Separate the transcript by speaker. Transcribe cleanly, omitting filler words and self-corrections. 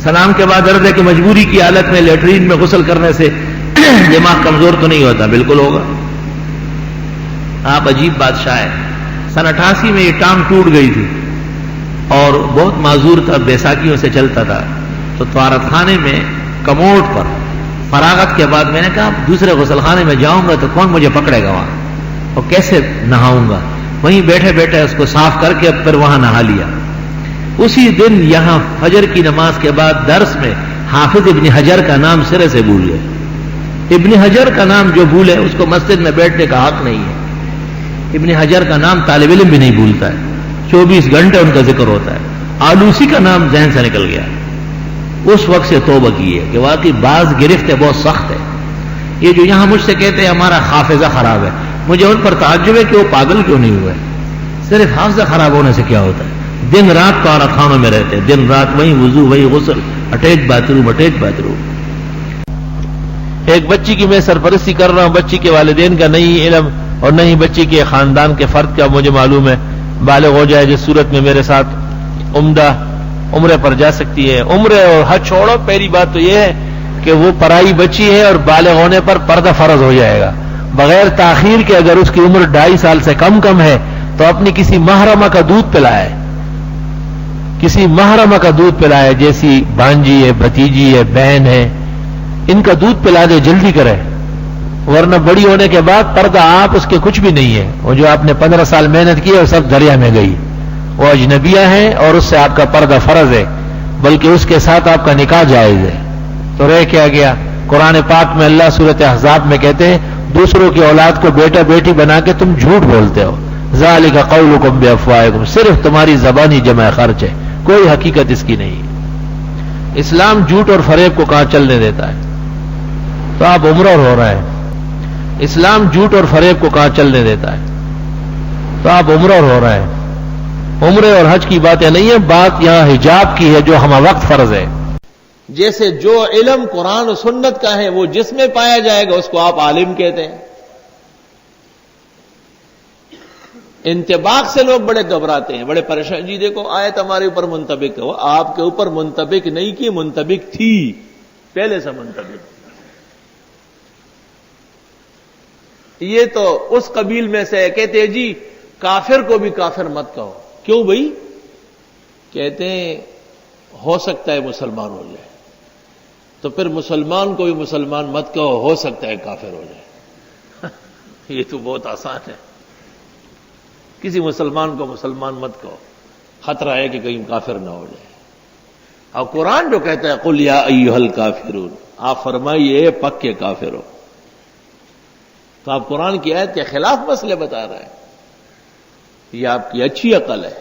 Speaker 1: سلام کے بعد عرض ہے کہ مجبوری کی حالت میں لیٹرین میں غسل کرنے سے دماغ کمزور تو نہیں ہوتا؟ بالکل ہوگا. آپ عجیب بادشاہ ہے. سن 88 میں یہ ٹانگ ٹوٹ گئی تھی اور بہت معذور تھا, بیساکھیوں سے چلتا تھا. تو طہارت خانے میں کموڈ پر فراغت کے بعد میں نے کہا دوسرے غسل خانے میں جاؤں گا تو کون مجھے پکڑے گا وہاں, اور کیسے نہاؤں گا؟ وہیں بیٹھے بیٹھے اس کو صاف کر کے اب پھر وہاں نہا لیا. اسی دن یہاں فجر کی نماز کے بعد درس میں حافظ ابن حجر کا نام سرے سے بھول گئے. ابن حجر کا نام جو بھولے اس کو مسجد میں بیٹھنے کا حق نہیں ہے. ابن حجر کا نام طالب علم بھی نہیں بھولتا ہے, 24 گھنٹے ان کا ذکر ہوتا ہے. آلوسی کا نام ذہن سے نکل گیا. اس وقت سے توبہ کی ہے کہ واقعی بعض گرفت ہے بہت سخت ہے. یہ جو یہاں مجھ سے کہتے ہیں ہمارا حافظہ خراب ہے, مجھے ان پر تعجب ہے کہ وہ پاگل کیوں نہیں ہوئے. صرف حافظہ خراب ہونے سے کیا ہوتا ہے؟ دن رات طہارت خانوں میں رہتے, دن رات وہی وضو وہی غسل, اٹیچ باتھ روم. ایک بچی کی میں سرپرستی کر رہا ہوں, بچی کے والدین کا نہیں علم اور نہ ہی بچی کے خاندان کے فرد کا مجھے معلوم ہے. بالغ ہو جائے جس صورت میں میرے ساتھ عمدہ عمرے پر جا سکتی ہے. عمرے اور حج چھوڑو, پہلی بات تو یہ ہے کہ وہ پرائی بچی ہے اور بالغ ہونے پر پردہ فرض ہو جائے گا بغیر تاخیر کے. اگر اس کی عمر 2.5 سال سے کم ہے تو اپنی کسی محرمہ کا دودھ پلائے, کسی محرمہ کا دودھ پلائے, جیسی بھانجی ہے, بھتیجی ہے, بہن ہے, ان کا دودھ پلا دے, جلدی کرے, ورنہ بڑی ہونے کے بعد پردہ آپ اس کے کچھ بھی نہیں ہے. وہ جو آپ نے 15 سال محنت کی اور سب دریا میں گئی, وہ اجنبیہ ہیں اور اس سے آپ کا پردہ فرض ہے, بلکہ اس کے ساتھ آپ کا نکاح جائز ہے. تو رہ کیا گیا؟ قرآن پاک میں اللہ سورۃ احزاب میں کہتے ہیں دوسروں کی اولاد کو بیٹا بیٹی بنا کے تم جھوٹ بولتے ہو. ذالک قولکم بافواہکم, صرف تمہاری زبانی جمع خرچ ہے, کوئی حقیقت اس کی نہیں. اسلام جھوٹ اور فریب کو کہاں چلنے دیتا ہے؟ تو آپ عمرہ ہو رہا ہے. اسلام جھوٹ اور فریب کو کہاں چلنے دیتا ہے؟ تو آپ عمرہ ہو رہا ہے. عمرے اور حج کی باتیں نہیں ہیں, بات یہاں حجاب کی ہے جو ہمہ وقت فرض ہے. جیسے جو علم قرآن و سنت کا ہے وہ جس میں پایا جائے گا اس کو آپ عالم کہتے ہیں. انتباق سے لوگ بڑے گھبراتے ہیں, بڑے پریشان. جی دیکھو آیت ہمارے اوپر منطبق ہے, وہ آپ کے اوپر منطبق نہیں کی, منطبق تھی پہلے سے منطبق. یہ تو اس قبیل میں سے کہتے ہیں جی کافر کو بھی کافر مت کہو. کیوں بھائی؟ کہتے ہیں ہو سکتا ہے مسلمان ہو جائے, تو پھر مسلمان کو بھی مسلمان مت کہو, ہو سکتا ہے کافر ہو جائے. یہ تو بہت آسان ہے. کسی مسلمان کو مسلمان مت کہو, خطرہ ہے کہ کہیں کافر نہ ہو جائے. اور قرآن جو کہتا ہے قل یا ایھا الکافرون, آپ فرمائیے پکے کافر ہو. تو آپ قرآن کی آیت کے خلاف مسئلے بتا رہے ہیں. یہ آپ کی اچھی عقل ہے.